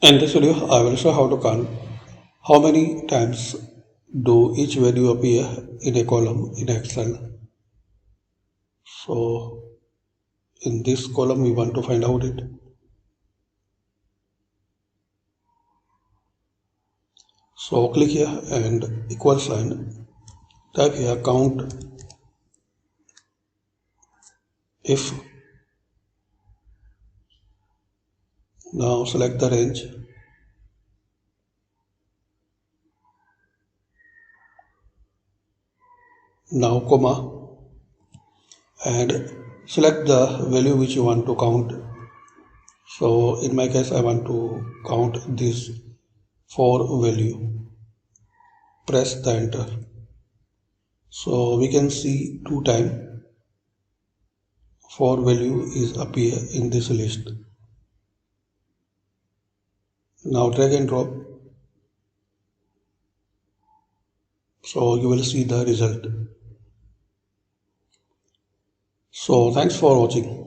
In this video, I will show how to count how many times do each value appear in a column in Excel. So in this column, we want to find out it. So click here and equal sign. Type here count if. Now select the range. Now comma and select the value which you want to count. So in my case, I want to count this 4 value. Press the enter. So we can see 2 times 4 value is appear in this list. Now drag and drop. So you will see the result. So thanks for watching.